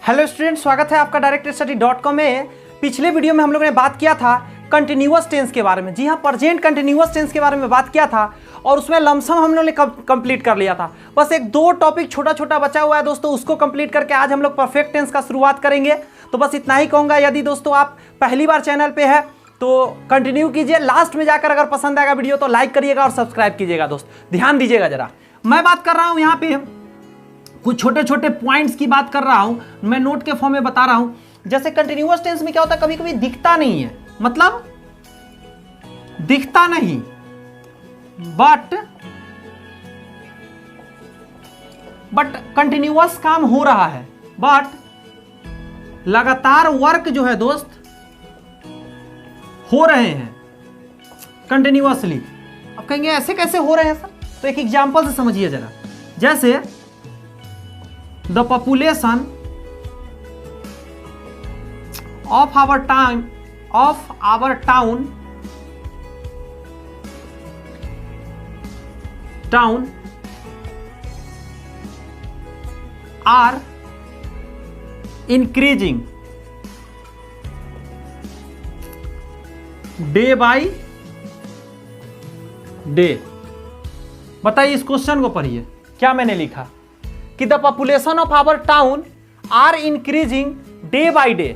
Hello student, स्वागत है आपका directstudy.com में। पिछले वीडियो में हम लोगों ने बात किया था कंटिन्यूअस टेंस के बारे में। जी हाँ, प्रेजेंट कंटिन्यूअस टेंस के बारे में बात किया था और उसमें लमसम हम लोगों ने कंप्लीट कर लिया था। बस एक दो टॉपिक छोटा छोटा बचा हुआ है दोस्तों, उसको कंप्लीट करके आज हम लोग परफेक्ट टेंस का शुरुआत करेंगे। तो बस इतना ही कहूँगा। यदि दोस्तों आप पहली बार चैनल पर है तो कंटिन्यू कीजिए। लास्ट में जाकर अगर पसंद आएगा वीडियो तो लाइक करिएगा और सब्सक्राइब कीजिएगा। दोस्त ध्यान दीजिएगा जरा, मैं बात कर रहा हूँ यहाँ पे कुछ छोटे छोटे पॉइंट्स की बात कर रहा हूं, मैं नोट के फॉर्म में बता रहा हूं। जैसे कंटिन्यूअस टेंस में क्या होता है, कभी कभी दिखता नहीं है, मतलब दिखता नहीं बट कंटिन्यूअस काम हो रहा है, बट लगातार वर्क जो है दोस्त हो रहे हैं कंटिन्यूअसली। अब कहेंगे ऐसे कैसे हो रहे हैं सर, तो एक एग्जांपल से समझिए जरा। जैसे the population of our town are increasing day by day। बताइए, इस क्वेश्चन को पढ़िए, क्या मैंने लिखा कि the population of our town are increasing day by day.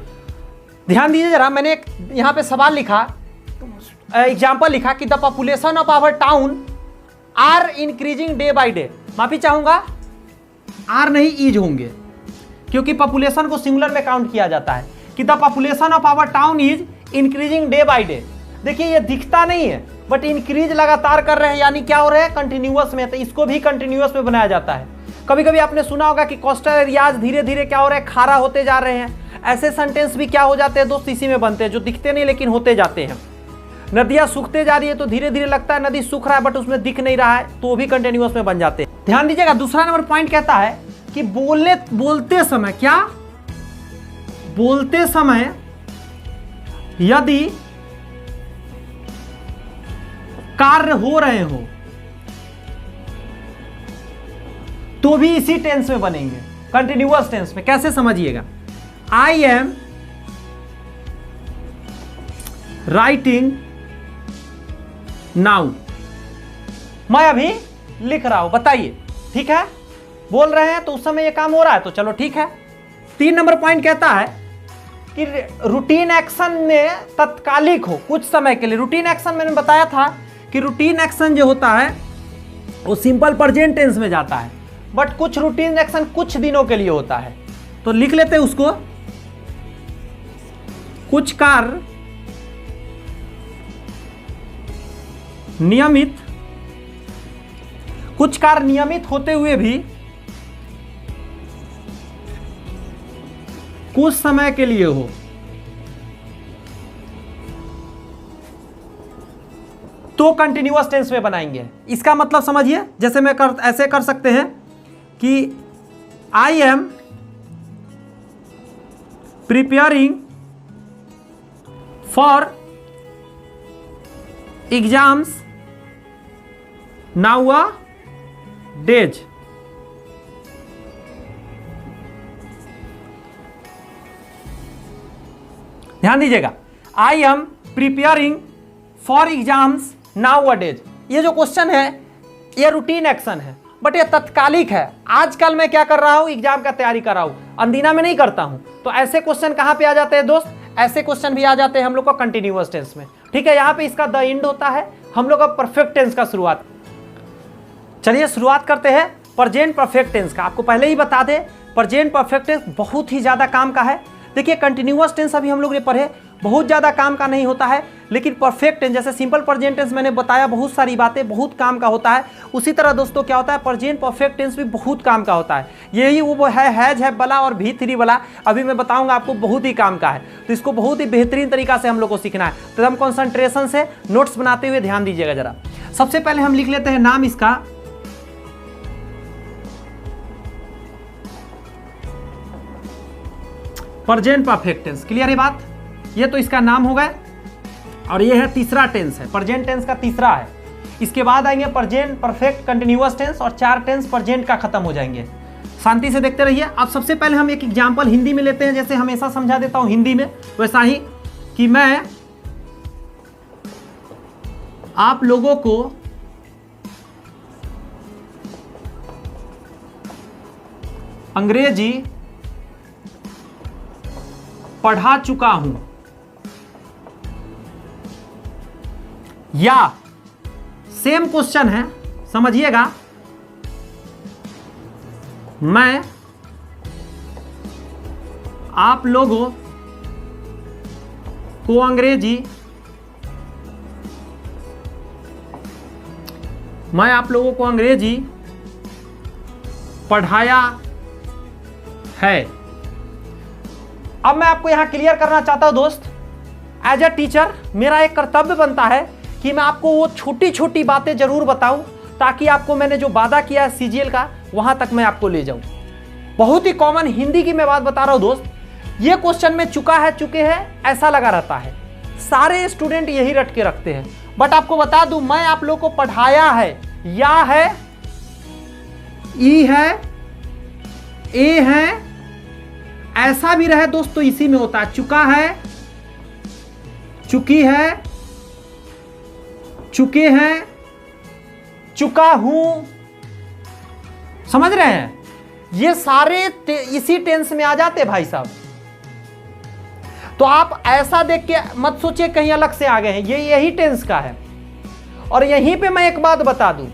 ध्यान दीजिए जरा, मैंने एक यहाँ पे सवाल लिखा, एग्जाम्पल लिखा कि the population of our town are increasing day by day. माफी चाहूंगा, आर नहीं इज होंगे, क्योंकि पॉपुलेशन को सिंगुलर में काउंट किया जाता है। कि the population of our town is increasing day by day. देखिए ये दिखता नहीं है बट इंक्रीज लगातार कर रहे हैं, यानी क्या हो रहा है, कंटिन्यूअस में। तो इसको भी कंटिन्यूअस में बनाया जाता है। कभी कभी आपने सुना होगा कि कोस्टल एरियाज धीरे धीरे क्या हो रहे हैं, खारा होते जा रहे हैं। ऐसे सेंटेंस भी क्या हो जाते हैं दोस्त, इसी में बनते हैं, जो दिखते नहीं लेकिन होते जाते हैं। नदियां सूखते जा रही है तो धीरे धीरे लगता है नदी सूख रहा है बट उसमें दिख नहीं रहा है, तो वो भी कंटिन्यूअस में बन जाते हैं। ध्यान दीजिएगा, दूसरा नंबर पॉइंट कहता है कि बोलते समय क्या, बोलते समय यदि कार्य हो रहे हो तो भी इसी टेंस में बनेंगे, कंटिन्यूअस टेंस में। कैसे समझिएगा, आई एम राइटिंग नाउ, मैं अभी लिख रहा हूं। बताइए, ठीक है, बोल रहे हैं तो उस समय ये काम हो रहा है, तो चलो ठीक है। 3 नंबर पॉइंट कहता है कि रूटीन एक्शन में तत्कालिक हो, कुछ समय के लिए। रूटीन एक्शन मैंने बताया था कि रूटीन एक्शन जो होता है वो सिंपल प्रेजेंट टेंस में जाता है, बट कुछ रूटीन एक्शन कुछ दिनों के लिए होता है। तो लिख लेते हैं उसको, कुछ कार्य नियमित, कुछ कार्य नियमित होते हुए भी कुछ समय के लिए हो, तो कंटिन्यूअस टेंस में बनाएंगे। इसका मतलब समझिए, जैसे ऐसे कर सकते हैं कि I am preparing for exams now a days. ध्यान दीजिएगा, I am preparing for exams now a days. ये जो क्वेश्चन है ये रूटीन एक्शन है बट ये तत्कालिक है। आजकल मैं क्या कर रहा हूं, एग्जाम का तैयारी कर रहा हूं, अंदिना में नहीं करता हूं। तो ऐसे क्वेश्चन कहां पे आ जाते हैं दोस्त, ऐसे क्वेश्चन भी आ जाते हैं हम लोग को कंटिन्यूअस टेंस में। ठीक है, यहां पे इसका द एंड होता है, हम लोग का परफेक्ट टेंस का शुरुआत। चलिए शुरुआत करते हैं प्रेजेंट परफेक्ट टेंस का। आपको पहले ही बता दें, प्रेजेंट परफेक्ट टेंस बहुत ही ज्यादा काम का है। देखिए कंटिन्यूअस टेंस अभी हम लोग ने पढ़े, बहुत ज्यादा काम का नहीं होता है, लेकिन परफेक्ट टेंस जैसे सिंपल प्रेजेंट टेंस मैंने बताया बहुत सारी बातें बहुत काम का होता है, उसी तरह दोस्तों क्या होता है, प्रेजेंट परफेक्ट टेंस भी बहुत काम का होता है। यही वो है हैज है वाला और भी थ्री वाला, अभी मैं बताऊंगा आपको, बहुत ही काम का है। तो इसको बहुत ही बेहतरीन तरीका से हम लोग को सीखना है, तो हम कंसंट्रेशन से नोट्स बनाते हुए ध्यान दीजिएगा जरा। सबसे पहले हम लिख लेते हैं नाम इसका, प्रेजेंट परफेक्ट टेंस। क्लियर है बात, ये तो इसका नाम हो गया और ये है तीसरा टेंस है, प्रेजेंट टेंस का तीसरा है। इसके बाद आएंगे प्रेजेंट परफेक्ट कंटिन्यूअस टेंस और 4 टेंस प्रेजेंट का खत्म हो जाएंगे। शांति से देखते रहिए। अब सबसे पहले हम एक एग्जाम्पल हिंदी में लेते हैं, जैसे हमेशा समझा देता हूं हिंदी में, वैसा ही कि मैं आप लोगों को अंग्रेजी पढ़ा चुका हूं, या सेम क्वेश्चन है, समझिएगा, मैं आप लोगों को अंग्रेजी पढ़ाया है। अब मैं आपको यहां क्लियर करना चाहता हूं दोस्त, एज अ टीचर मेरा एक कर्तव्य बनता है कि मैं आपको वो छोटी छोटी बातें जरूर बताऊं, ताकि आपको मैंने जो वादा किया है सीजीएल का, वहां तक मैं आपको ले जाऊं। बहुत ही कॉमन हिंदी की मैं बात बता रहा हूं दोस्त, ये क्वेश्चन में चुके हैं ऐसा लगा रहता है, सारे स्टूडेंट यही रट के रखते हैं। बट आपको बता दूं, मैं आप लोग को पढ़ाया है, या है, ई है, ए है, ऐसा भी रहे दोस्त तो इसी में होता है। चुका है, चुकी है, चुके हैं, चुका हूं, समझ रहे हैं? ये सारे इसी टेंस में आ जाते भाई साहब। तो आप ऐसा देख के मत सोचिए कहीं अलग से आ गए हैं, ये यही टेंस का है। और यहीं पे मैं एक बात बता दूं,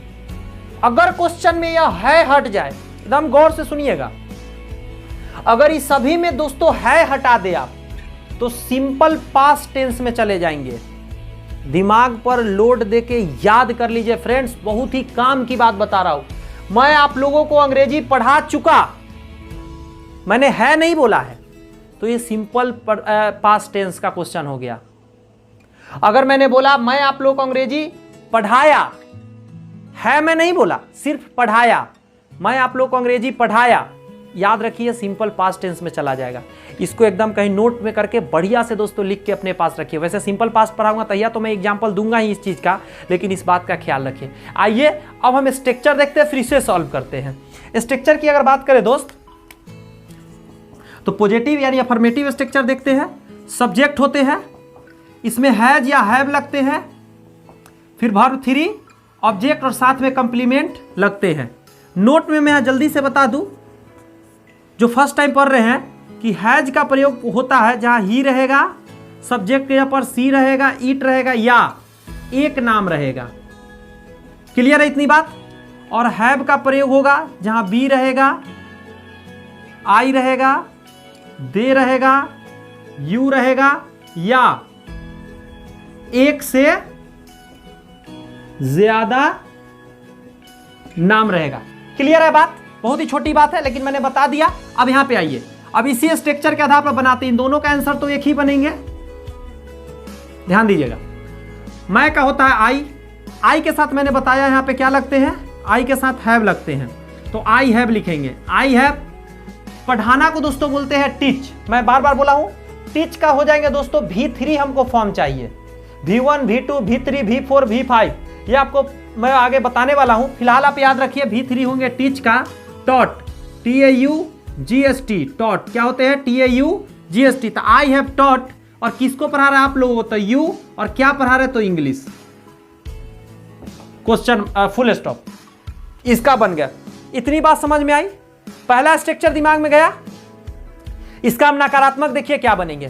अगर क्वेश्चन में यह है हट जाए, एकदम गौर से सुनिएगा, अगर इस सभी में दोस्तों है हटा दे आप, तो सिंपल पास्ट टेंस में चले जाएंगे। दिमाग पर लोड देके याद कर लीजिए फ्रेंड्स, बहुत ही काम की बात बता रहा हूं। मैं आप लोगों को अंग्रेजी पढ़ा चुका, मैंने है नहीं बोला है, तो ये सिंपल पास्ट टेंस का क्वेश्चन हो गया। अगर मैंने बोला मैं आप लोगों को अंग्रेजी पढ़ाया, है मैं नहीं बोला, सिर्फ पढ़ाया, मैं आप लोगों को अंग्रेजी पढ़ाया, याद रखिए सिंपल पास्ट टेंस में चला जाएगा। इसको एकदम कहीं नोट में करके बढ़िया से दोस्तों लिख के अपने पास रखिए। वैसे सिंपल पास्ट पढ़ाऊंगा तैयार, तो मैं एग्जांपल दूंगा ही इस चीज का, लेकिन इस बात का ख्याल रखिए। आइए अब हम स्ट्रक्चर देखते हैं, फिर इसे सॉल्व करते हैं। स्ट्रक्चर की अगर बात करें दोस्त, तो पॉजिटिव यानी अफर्मेटिव स्ट्रक्चर देखते हैं। सब्जेक्ट होते हैं, इसमें हैज या हैव लगते हैं, फिर वर्ब 3, ऑब्जेक्ट और साथ में कंप्लीमेंट लगते हैं। नोट में मैं जल्दी से बता दूं, जो फर्स्ट टाइम पढ़ रहे हैं, कि हैज का प्रयोग होता है जहां ही रहेगा, सब्जेक्ट के पर सी रहेगा, ईट रहेगा, या एक नाम रहेगा। क्लियर है इतनी बात? और हैव का प्रयोग होगा जहां बी रहेगा, आई रहेगा, दे रहेगा, यू रहेगा, या एक से ज्यादा नाम रहेगा। क्लियर है बात? बहुत ही छोटी बात है, लेकिन मैंने बता दिया। अब यहां पे आइए, अब इसी स्ट्रक्चर के आधार पर बनाते हैं, इन दोनों का आंसर तो एक ही बनेंगे। ध्यान दीजिएगा, मैं का होता है आई, आई के साथ मैंने बताया यहां पे क्या लगते हैं, आई के साथ हैव लगते हैं, तो आई हैव लिखेंगे। आई हैव, पढ़ाना को दोस्तों बोलते हैं टीच, मैं बार बार बोला हूं, टीच का हो जाएंगे दोस्तों V3 हमको फॉर्म चाहिए, V1 V2 V3 V4 V5, ये आपको मैं आगे बताने वाला हूं। फिलहाल आप याद रखिए V3 होंगे टीच का, टॉट, TAUGST, टॉट क्या होते हैं, TAUGST। तो आई हैव टॉट, और किसको पढ़ा रहा है आप लोगों को, तो यू, और क्या पढ़ा रहे तो इंग्लिश। क्वेश्चन फुल स्टॉप, इसका बन गया। इतनी बात समझ में आई? पहला स्ट्रक्चर दिमाग में गया। इसका हम नकारात्मक देखिए क्या बनेंगे,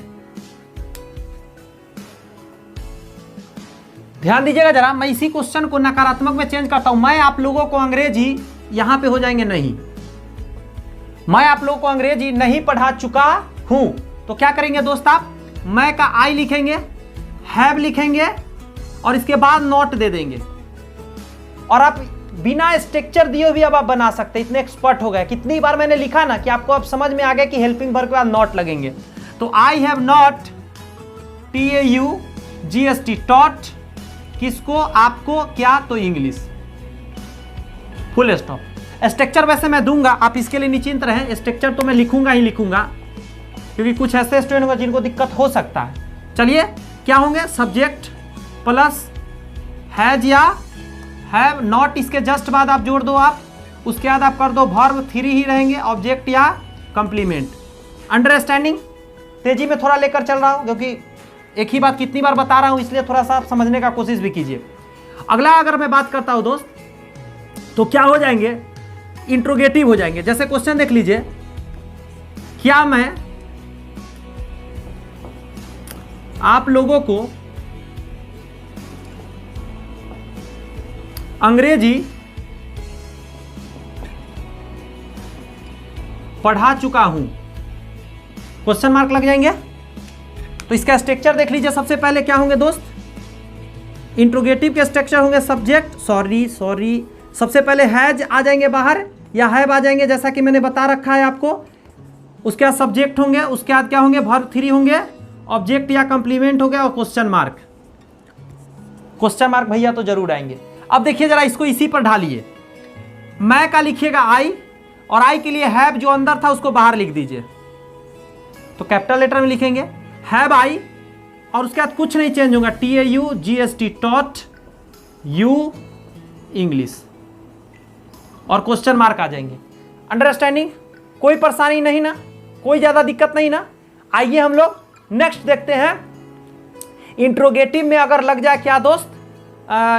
ध्यान दीजिएगा जरा। मैं इसी क्वेश्चन को नकारात्मक में चेंज करता हूं। मैं आप लोगों को अंग्रेजी, यहां पे हो जाएंगे नहीं, मैं आप लोगों को अंग्रेजी नहीं पढ़ा चुका हूं, तो क्या करेंगे दोस्त आप, मैं का आई लिखेंगे, हैव लिखेंगे, और इसके बाद नॉट दे देंगे। और आप बिना स्ट्रक्चर दिए भी अब आप बना सकते, इतने एक्सपर्ट हो गए। कितनी बार मैंने लिखा ना कि आपको अब समझ में आ गया कि हेल्पिंग वर्ब के बाद नॉट लगेंगे। तो I have not, TAUGST, taught, किसको, आपको, क्या, तो इंग्लिश, फुल स्टॉप। स्ट्रक्चर वैसे मैं दूंगा, आप इसके लिए निश्चिंत रहें, स्ट्रक्चर तो मैं लिखूंगा ही लिखूंगा, क्योंकि कुछ ऐसे स्टूडेंट होंगे जिनको दिक्कत हो सकता है। चलिए क्या होंगे, सब्जेक्ट प्लस हैज या हैव, नॉट इसके जस्ट बाद आप जोड़ दो आप, उसके बाद आप कर दो वर्ब 3 ही रहेंगे, ऑब्जेक्ट या कंप्लीमेंट। अंडरस्टैंडिंग? तेजी में थोड़ा लेकर चल रहा हूं क्योंकि एक ही बात कितनी बार बता रहा हूं, इसलिए थोड़ा सा आप समझने का कोशिश भी कीजिए। अगला अगर मैं बात करता हूं दोस्त, तो क्या हो जाएंगे, इंट्रोगेटिव हो जाएंगे। जैसे क्वेश्चन देख लीजिए, क्या मैं आप लोगों को अंग्रेजी पढ़ा चुका हूं? क्वेश्चन मार्क लग जाएंगे। तो इसका स्ट्रक्चर देख लीजिए, सबसे पहले क्या होंगे दोस्त, इंट्रोगेटिव के स्ट्रक्चर होंगे सब्जेक्ट, सॉरी सबसे पहले हैज आ जाएंगे बाहर या हैव आ जाएंगे, जैसा कि मैंने बता रखा है आपको। उसके बाद सब्जेक्ट होंगे, उसके बाद क्या होंगे, वर्ब 3 होंगे, ऑब्जेक्ट या कंप्लीमेंट हो गया और क्वेश्चन मार्क। क्वेश्चन मार्क भैया तो जरूर आएंगे। अब देखिए जरा इसको इसी पर ढालिए। मैं का लिखिएगा आई, और आई के लिए हैव जो अंदर था उसको बाहर लिख दीजिए। तो कैपिटल लेटर में लिखेंगे हैव आई, और उसके बाद कुछ नहीं चेंज होगा, TAUGST टॉट यू इंग्लिश, और क्वेश्चन मार्क आ जाएंगे। अंडरस्टैंडिंग? कोई परेशानी नहीं ना, कोई ज्यादा दिक्कत नहीं ना। आइए हम लोग नेक्स्ट देखते हैं। इंट्रोगेटिव में अगर लग जाए क्या दोस्त,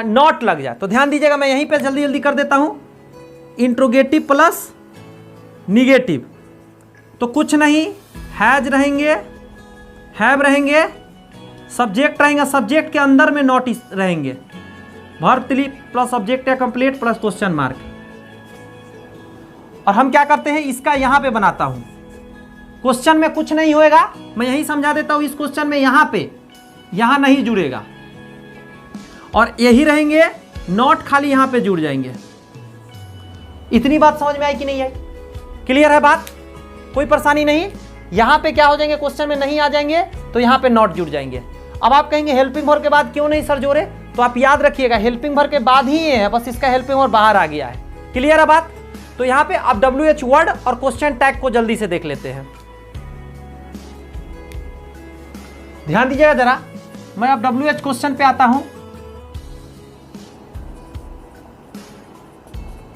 नॉट लग जाए, तो ध्यान दीजिएगा, मैं यहीं पे जल्दी जल्दी कर देता हूं। इंट्रोगेटिव प्लस निगेटिव, तो कुछ नहीं, हैज रहेंगे, हैव रहेंगे, सब्जेक्ट रहेंगे, सब्जेक्ट के अंदर में नॉट रहेंगे, वर्ब 3 प्लस ऑब्जेक्ट या कंप्लीट प्लस क्वेश्चन मार्क। और हम क्या करते हैं, इसका यहां पे बनाता हूं। क्वेश्चन में कुछ नहीं होएगा, मैं यही समझा देता हूं। इस क्वेश्चन में यहां नहीं जुड़ेगा, और यही रहेंगे, नॉट खाली यहां पे जुड़ जाएंगे। इतनी बात समझ में आई कि नहीं आई? क्लियर है बात? कोई परेशानी नहीं। यहां पे क्या हो जाएंगे, क्वेश्चन में नहीं आ जाएंगे तो यहां पे नॉट जुड़ जाएंगे। अब आप कहेंगे हेल्पिंग वर्ब के बाद क्यों नहीं सर जोड़े, तो आप याद रखिएगा हेल्पिंग वर्ब के बाद ही ये है, बस इसका हेल्पिंग वर्ब बाहर आ गया है। क्लियर है बात? तो यहां पे आप WH वर्ड और क्वेश्चन टैग को जल्दी से देख लेते हैं। ध्यान दीजिएगा जरा, मैं अब WH क्वेश्चन पे आता हूं।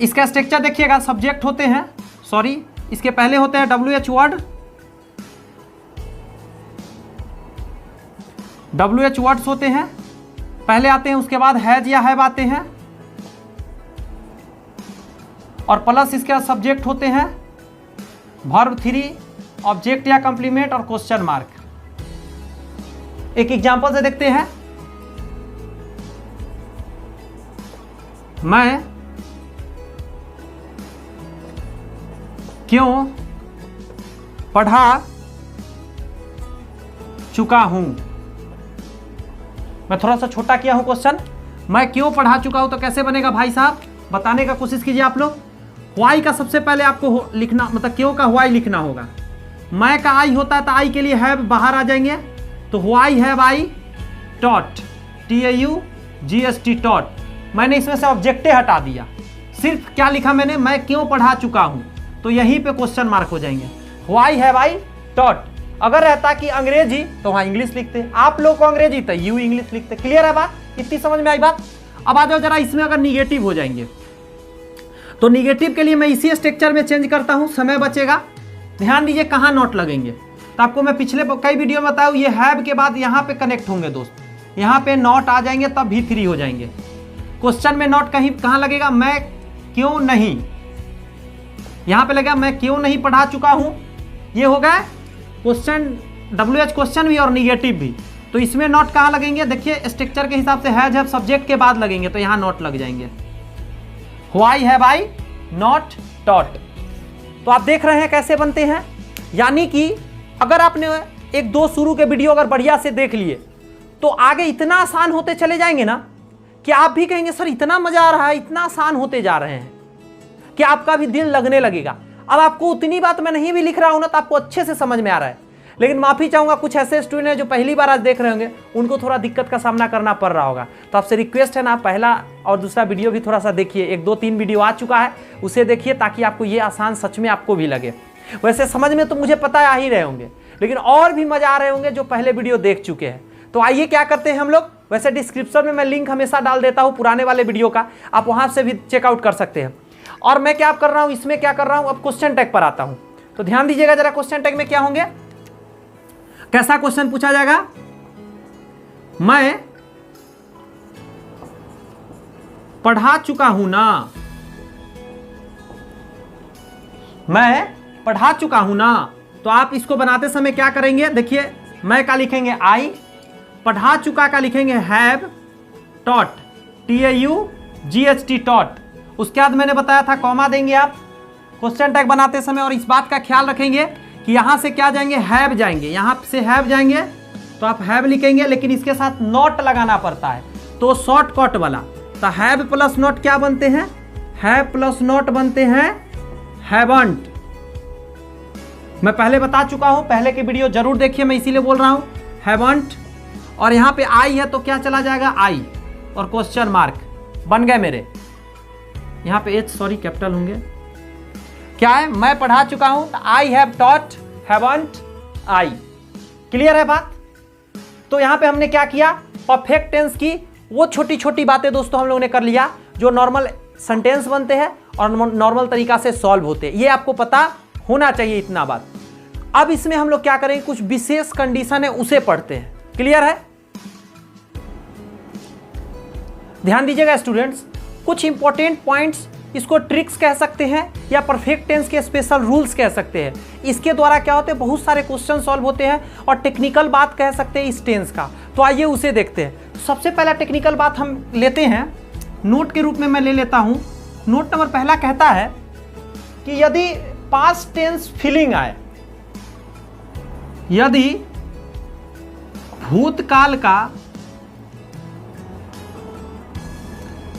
इसका स्ट्रक्चर देखिएगा, सब्जेक्ट होते हैं, सॉरी इसके पहले होते हैं WH वर्ड, WH वर्ड्स होते हैं पहले आते हैं, उसके बाद हैज या हैव आते हैं, और प्लस इसके बाद सब्जेक्ट होते हैं, वर्ब 3, ऑब्जेक्ट या कंप्लीमेंट और क्वेश्चन मार्क। एक एग्जांपल से देखते हैं। मैं क्यों पढ़ा चुका हूं? मैं थोड़ा सा छोटा किया हूं क्वेश्चन। मैं क्यों पढ़ा चुका हूं तो कैसे बनेगा भाई साहब, बताने का कोशिश कीजिए आप लोग। वाई का सबसे पहले आपको लिखना, मतलब क्यों का वाई लिखना होगा। मैं का आई होता है तो आई के लिए हैव बाहर आ जाएंगे, तो why have I taught, TAUGST taught. मैंने इसमें से ऑब्जेक्टे हटा दिया, सिर्फ क्या लिखा मैंने, मैं क्यों पढ़ा चुका हूं, तो यहीं पे क्वेश्चन मार्क हो जाएंगे। Why have I taught. अगर रहता कि अंग्रेजी तो वहां इंग्लिश लिखते, आप लोग को अंग्रेजी तो यू इंग्लिश लिखते। क्लियर है बात? इतनी समझ में आई बात? अब आ जाओ जरा, इसमें अगर निगेटिव हो जाएंगे तो निगेटिव के लिए मैं इसी स्ट्रक्चर में चेंज करता हूं, समय बचेगा। ध्यान दीजिए कहां नॉट लगेंगे, तो आपको मैं पिछले कई वीडियो में बताऊं, ये हैव के बाद यहां पे कनेक्ट होंगे दोस्त, यहां पे नॉट आ जाएंगे तब भी 3 हो जाएंगे। क्वेश्चन में नॉट कहां लगेगा, मैं क्यों नहीं, यहां पे लगेगा मैं क्यों नहीं पढ़ा चुका हूं। ये हो गया क्वेश्चन, WH क्वेश्चन भी और निगेटिव भी। तो इसमें नॉट कहां लगेंगे, देखिए स्ट्रक्चर के हिसाब से हैज हैव सब्जेक्ट के बाद लगेंगे, तो यहां नॉट लग जाएंगे। Why have I not taught. तो आप देख रहे हैं कैसे बनते हैं। यानी कि अगर आपने 1-2 शुरू के वीडियो अगर बढ़िया से देख लिए तो आगे इतना आसान होते चले जाएंगे ना कि आप भी कहेंगे सर इतना मजा आ रहा है, इतना आसान होते जा रहे हैं कि आपका भी दिल लगने लगेगा। अब आपको उतनी बात मैं नहीं भी लिख रहा हूं ना तो आपको अच्छे से समझ में आ रहा है, लेकिन माफी चाहूंगा कुछ ऐसे स्टूडेंट हैं जो पहली बार आज देख रहे होंगे, उनको थोड़ा दिक्कत का सामना करना पड़ रहा होगा। तो आपसे रिक्वेस्ट है ना, पहला और दूसरा वीडियो भी थोड़ा सा देखिए, 1-2-3 वीडियो आ चुका है उसे देखिए, ताकि आपको ये आसान सच में आपको भी लगे। वैसे समझ में तो मुझे पता आ ही रहे होंगे, लेकिन और भी मजा आ रहे होंगे जो पहले वीडियो देख चुके हैं। तो आइए क्या करते हैं हम लोग, वैसे डिस्क्रिप्शन में मैं लिंक हमेशा डाल देता हूं पुराने वाले वीडियो का, आप वहां से भी चेकआउट कर सकते हैं। और मैं क्या कर रहा हूं, इसमें क्या कर रहा हूं, अब क्वेश्चन टैग पर आता हूं। तो ध्यान दीजिएगा जरा, क्वेश्चन टैग में क्या होंगे, कैसा क्वेश्चन पूछा जाएगा। मैं पढ़ा चुका हूं ना, मैं पढ़ा चुका हूं ना। तो आप इसको बनाते समय क्या करेंगे, देखिए मैं का लिखेंगे आई, पढ़ा चुका का लिखेंगे हैव टॉट, TAUGHT टॉट। उसके बाद मैंने बताया था कॉमा देंगे आप क्वेश्चन टैग बनाते समय, और इस बात का ख्याल रखेंगे कि यहां से क्या जाएंगे, हैव जाएंगे, यहां से हैव जाएंगे तो आप हैव लिखेंगे, लेकिन इसके साथ नॉट लगाना पड़ता है, तो शॉर्टकट वाला। तो हैव प्लस नॉट क्या बनते हैं, हैव प्लस नॉट बनते हैं हैवंट। मैं पहले बता चुका हूं, पहले की वीडियो जरूर देखिए, मैं इसीलिए बोल रहा हूं हैवंट। और यहां पे आई है तो क्या चला जाएगा, आई और क्वेश्चन मार्क बन गए मेरे। यहां पे एच सॉरी कैपिटल होंगे, क्या है, मैं पढ़ा चुका हूं, तो I have taught, haven't, I. Clear है बात। तो यहां पे हमने क्या किया, परफेक्ट टेंस की वो छोटी छोटी बातें दोस्तों हम लोगों ने कर लिया जो नॉर्मल सेंटेंस बनते हैं और नॉर्मल तरीका से सॉल्व होते हैं, ये आपको पता होना चाहिए इतना बात। अब इसमें हम लोग क्या करेंगे, कुछ विशेष कंडीशन है उसे पढ़ते हैं। क्लियर है, ध्यान दीजिएगा स्टूडेंट्स, कुछ इंपॉर्टेंट पॉइंट्स, इसको ट्रिक्स कह सकते हैं या परफेक्ट टेंस के स्पेशल रूल्स कह सकते हैं। इसके द्वारा क्या होते हैं, बहुत सारे क्वेश्चन सॉल्व होते हैं, और टेक्निकल बात कह सकते हैं इस टेंस का। तो आइए उसे देखते हैं। सबसे पहला टेक्निकल बात हम लेते हैं, नोट के रूप में मैं ले लेता हूं। नोट नंबर पहला कहता है कि यदि पास्ट टेंस फीलिंग आए, यदि भूतकाल का,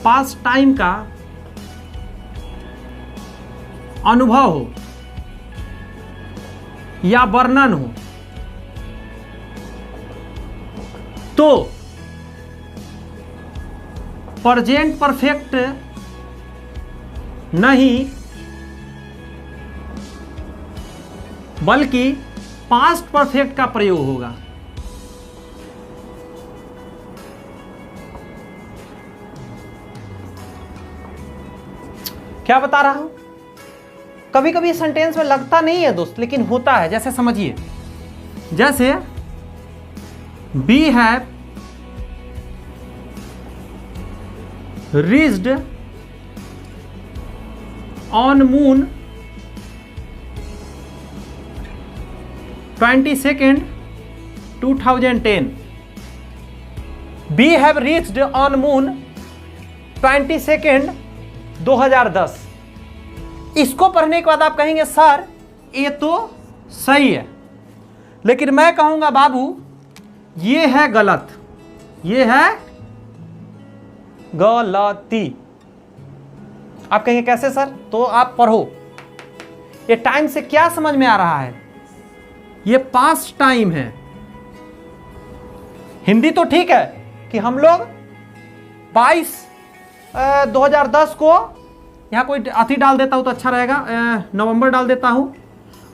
पास्ट टाइम का अनुभव हो या वर्णन हो, तो प्रेजेंट परफेक्ट नहीं बल्कि पास्ट परफेक्ट का प्रयोग होगा। क्या बता रहा हूं, कभी कभी सेंटेंस में लगता नहीं है दोस्त, लेकिन होता है। जैसे समझिए, जैसे we have reached on moon 22 2010। We have reached on moon 22 2010। इसको पढ़ने के बाद आप कहेंगे सर ये तो सही है, लेकिन मैं कहूंगा बाबू ये है गलत, ये है गलती। आप कहेंगे कैसे सर, तो आप पढ़ो, ये टाइम से क्या समझ में आ रहा है, ये पास्ट टाइम है। हिंदी तो ठीक है कि हम लोग 22/2010 को, यहां कोई अति डाल देता हूं तो अच्छा रहेगा, नवंबर डाल देता हूं,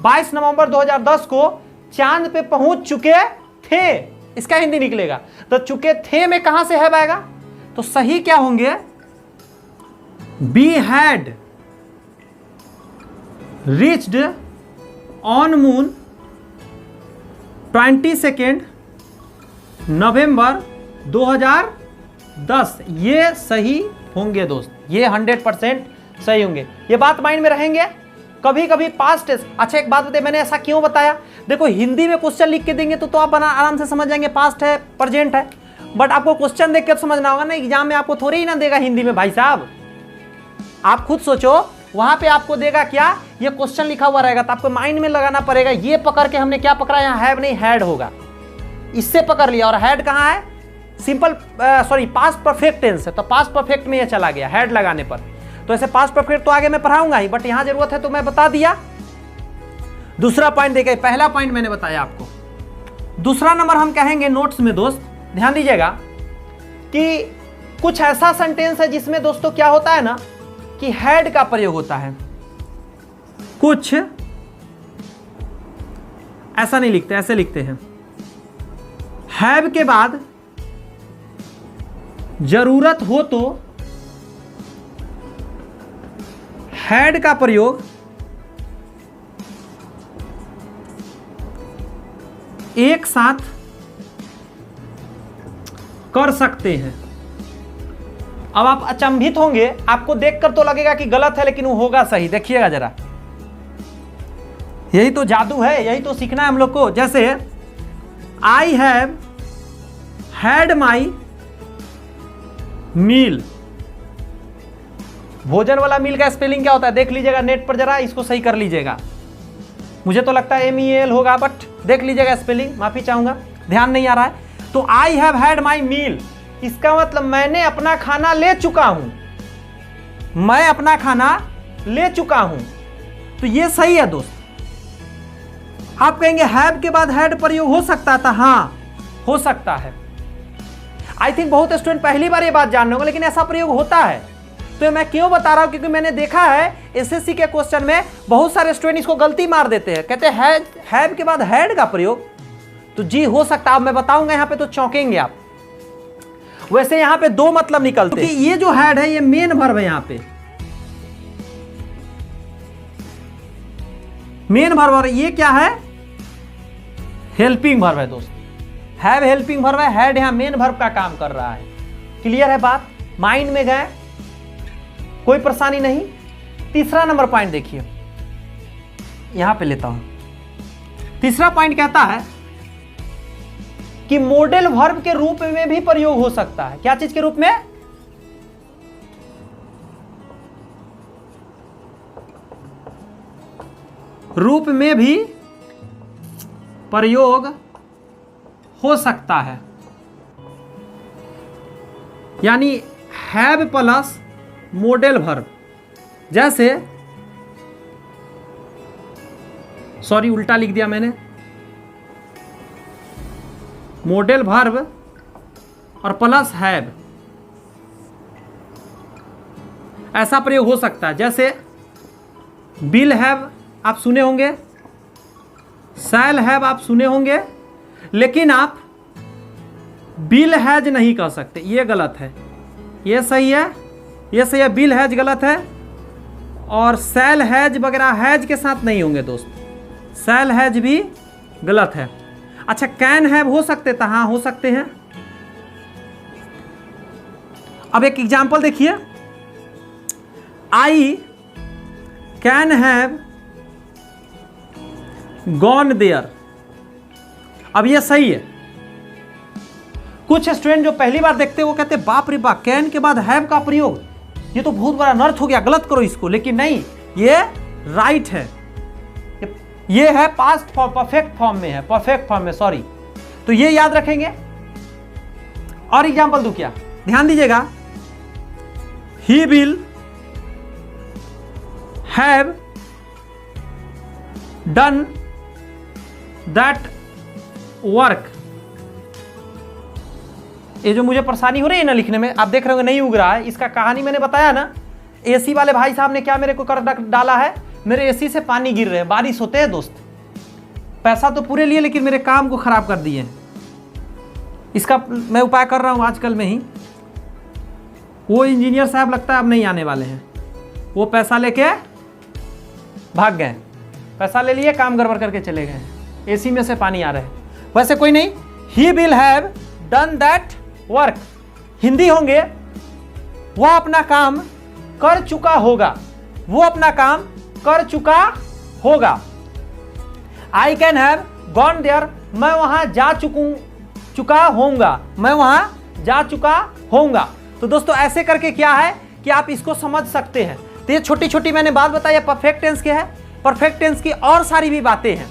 22 नवंबर 2010 को चांद पे पहुंच चुके थे, इसका हिंदी निकलेगा। तो चुके थे में कहां से है आएगा, तो सही क्या होंगे, be had reached on moon 22 नवंबर 2010। ये सही होंगे दोस्त, ये 100% सही होंगे। ये बात माइंड में रहेंगे। कभी कभी पास्ट टेंस, अच्छा एक बात बताइए, मैंने ऐसा क्यों बताया, देखो हिंदी में क्वेश्चन लिख के देंगे तो आप आराम से समझ जाएंगे पास्ट है प्रेजेंट है, बट आपको क्वेश्चन देख के समझना होगा ना, एग्जाम में आपको थोड़ी ही ना देगा हिंदी में भाई साहब। आप खुद सोचो, वहां पे आपको देगा क्या, ये क्वेश्चन लिखा हुआ रहेगा, तो आपको माइंड में लगाना पड़ेगा। ये पकड़ के हमने क्या पकड़ा, यहाँ हैव नहीं हैड होगा, इससे पकड़ लिया। और हैड कहाँ है, simple sorry past perfect tense है, तो पास्ट परफेक्ट में ये चला गया हैड लगाने पर। तो ऐसे पास्ट परफेक्ट तो आगे मैं पढ़ाऊंगा ही, बट यहां जरूरत है तो मैं बता दिया। दूसरा पॉइंट देखिए, पहला पॉइंट मैंने बताया आपको, दूसरा नंबर हम कहेंगे नोट्स में दोस्त, ध्यान दीजिएगा कि कुछ ऐसा सेंटेंस है जिसमें दोस्तों क्या होता है ना कि हैड का प्रयोग होता है। कुछ ऐसा नहीं लिखते, ऐसे लिखते हैं, हैव के बाद जरूरत हो तो हैड का प्रयोग एक साथ कर सकते हैं। अब आप अचंभित होंगे, आपको देखकर तो लगेगा कि गलत है, लेकिन वो होगा सही। देखिएगा जरा, यही तो जादू है, यही तो सीखना है हम लोग को। जैसे आई हैव हैड माई मील, भोजन वाला मील का स्पेलिंग क्या होता है देख लीजिएगा नेट पर, जरा इसको सही कर लीजिएगा। मुझे तो लगता है MEAL होगा, बट देख लीजिएगा स्पेलिंग, माफी चाहूंगा, ध्यान नहीं आ रहा है। तो आई हैव हैड माई मील, इसका मतलब मैंने अपना खाना ले चुका हूं, मैं अपना खाना ले चुका हूं। तो ये सही है दोस्त। आप कहेंगे हैव के बाद हैड प्रयोग हो सकता था, हाँ हो सकता है। आई थिंक बहुत स्टूडेंट पहली बार ये बात जान रहे होंगे, लेकिन ऐसा प्रयोग होता है। तो मैं क्यों बता रहा हूं, क्योंकि मैंने देखा है SSC के क्वेश्चन में बहुत सारे स्टूडेंट इसको गलती मार देते हैं, कहते हैं हैव के बाद हैड का प्रयोग। तो जी हो सकता है, अब मैं बताऊंगा यहां पे तो चौंकेंगे आप। वैसे यहां पे दो मतलब निकलते हैं, ये जो हैड है ये मेन वर्ब है, यहां पे मेन वर्ब, और ये क्या है, हेल्पिंग वर्ब है दोस्त। हैव हेल्पिंग वर्ब है, हैड यहां मेन वर्ब का काम कर रहा है। क्लियर है बात, माइंड में गए, कोई परेशानी नहीं। तीसरा नंबर पॉइंट देखिए, यहां पे लेता हूं। तीसरा पॉइंट कहता है कि मॉडल वर्ब के रूप में भी प्रयोग हो सकता है। क्या चीज के रूप में, रूप में भी प्रयोग हो सकता है। यानी हैव प्लस मॉडल वर्ब, जैसे सॉरी उल्टा लिख दिया मैंने, मॉडल वर्ब और प्लस हैव, ऐसा प्रयोग हो सकता है। जैसे विल हैव आप सुने होंगे, शैल हैव आप सुने होंगे, लेकिन आप विल हैज नहीं कह सकते, ये गलत है। ये सही है, ये सही है, विल हैज गलत है, और शैल हैज वगैरह हैज के साथ नहीं होंगे दोस्त, शैल हैज भी गलत है। अच्छा कैन हैव हो सकते था, हाँ हो सकते हैं। अब एक एग्जांपल देखिए, I can have gone there. अब ये सही है। कुछ स्टूडेंट जो पहली बार देखते हैं वो कहते हैं बाप रे बाप, कैन के बाद हैव का प्रयोग, ये तो बहुत बड़ा नर्थ हो गया, गलत करो इसको। लेकिन नहीं, ये राइट है, ये है पास्ट फॉर्म, परफेक्ट फॉर्म में है, परफेक्ट फॉर्म में, सॉरी। तो ये याद रखेंगे। और एग्जांपल दूं क्या, ध्यान दीजिएगा, he will have done that work. ये जो मुझे परेशानी हो रही है ना लिखने में, आप देख रहे होंगे नहीं उग रहा है, इसका कहानी मैंने बताया ना। AC वाले भाई साहब ने क्या मेरे को कर डाला है, मेरे AC से पानी गिर रहे हैं, बारिश होते हैं दोस्त, पैसा तो पूरे लिए लेकिन मेरे काम को खराब कर दिए। इसका मैं उपाय कर रहा हूं आजकल में ही। वो इंजीनियर साहब लगता है अब नहीं आने वाले हैं, वो पैसा लेके भाग गए, पैसा ले लिए, काम गड़बड़ करके चले गए, AC में से पानी आ रहा है। वैसे कोई नहीं, he will have done that work, Hindi होंगे वह अपना काम कर चुका होगा, वो अपना काम कर चुका होगा। I can have gone there, मैं वहां जा चुका होऊंगा, मैं वहां जा चुका होऊंगा। तो दोस्तों ऐसे करके क्या है कि आप इसको समझ सकते हैं। तो ये छोटी छोटी मैंने बात बताई, परफेक्ट टेंस के है, परफेक्ट टेंस की और सारी भी बातें हैं।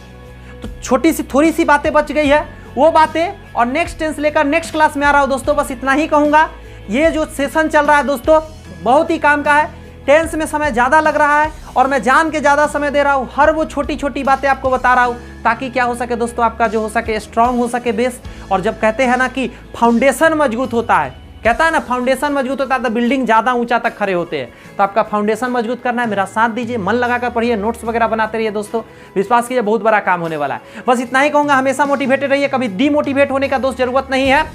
तो छोटी सी थोड़ी सी बातें बच गई है, वो बातें और नेक्स्ट टेंस लेकर नेक्स्ट क्लास में आ रहा हूं दोस्तों। बस इतना ही कहूंगा, ये जो सेशन चल रहा है दोस्तों बहुत ही काम का है। टेंस में समय ज़्यादा लग रहा है और मैं जान के ज़्यादा समय दे रहा हूँ, हर वो छोटी छोटी बातें आपको बता रहा हूँ, ताकि क्या हो सके दोस्तों, आपका जो हो सके स्ट्रांग हो सके बेस। और जब कहते हैं ना कि फाउंडेशन मजबूत होता है, कहता है ना फाउंडेशन मजबूत होता है तो बिल्डिंग ज़्यादा ऊंचा तक खड़े होते हैं। तो आपका फाउंडेशन मजबूत करना है, मेरा साथ दीजिए, मन लगाकर पढ़िए, नोट्स वगैरह बनाते रहिए दोस्तों, विश्वास कीजिए बहुत बड़ा काम होने वाला है। बस इतना ही कहूँगा, हमेशा मोटिवेटेड रहिए, कभी डीमोटिवेट होने का दोस्त जरूरत नहीं है,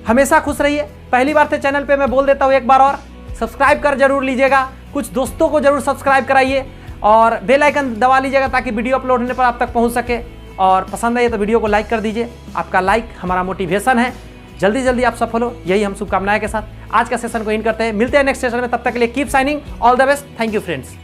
हमेशा खुश रहिए। पहली बार से चैनल पर मैं बोल देता हूँ एक बार और, सब्सक्राइब कर जरूर लीजिएगा, कुछ दोस्तों को जरूर सब्सक्राइब कराइए और बेल आइकन दबा लीजिएगा ताकि वीडियो अपलोड होने पर आप तक पहुंच सके। और पसंद आइए तो वीडियो को लाइक कर दीजिए, आपका लाइक हमारा मोटिवेशन है। जल्दी जल्दी आप सफल हो, यही हम शुभकामनाएं के साथ आज का सेशन को इन करते हैं। मिलते हैं नेक्स्ट सेशन में, तब तक के लिए keep signing, all the best, thank you friends.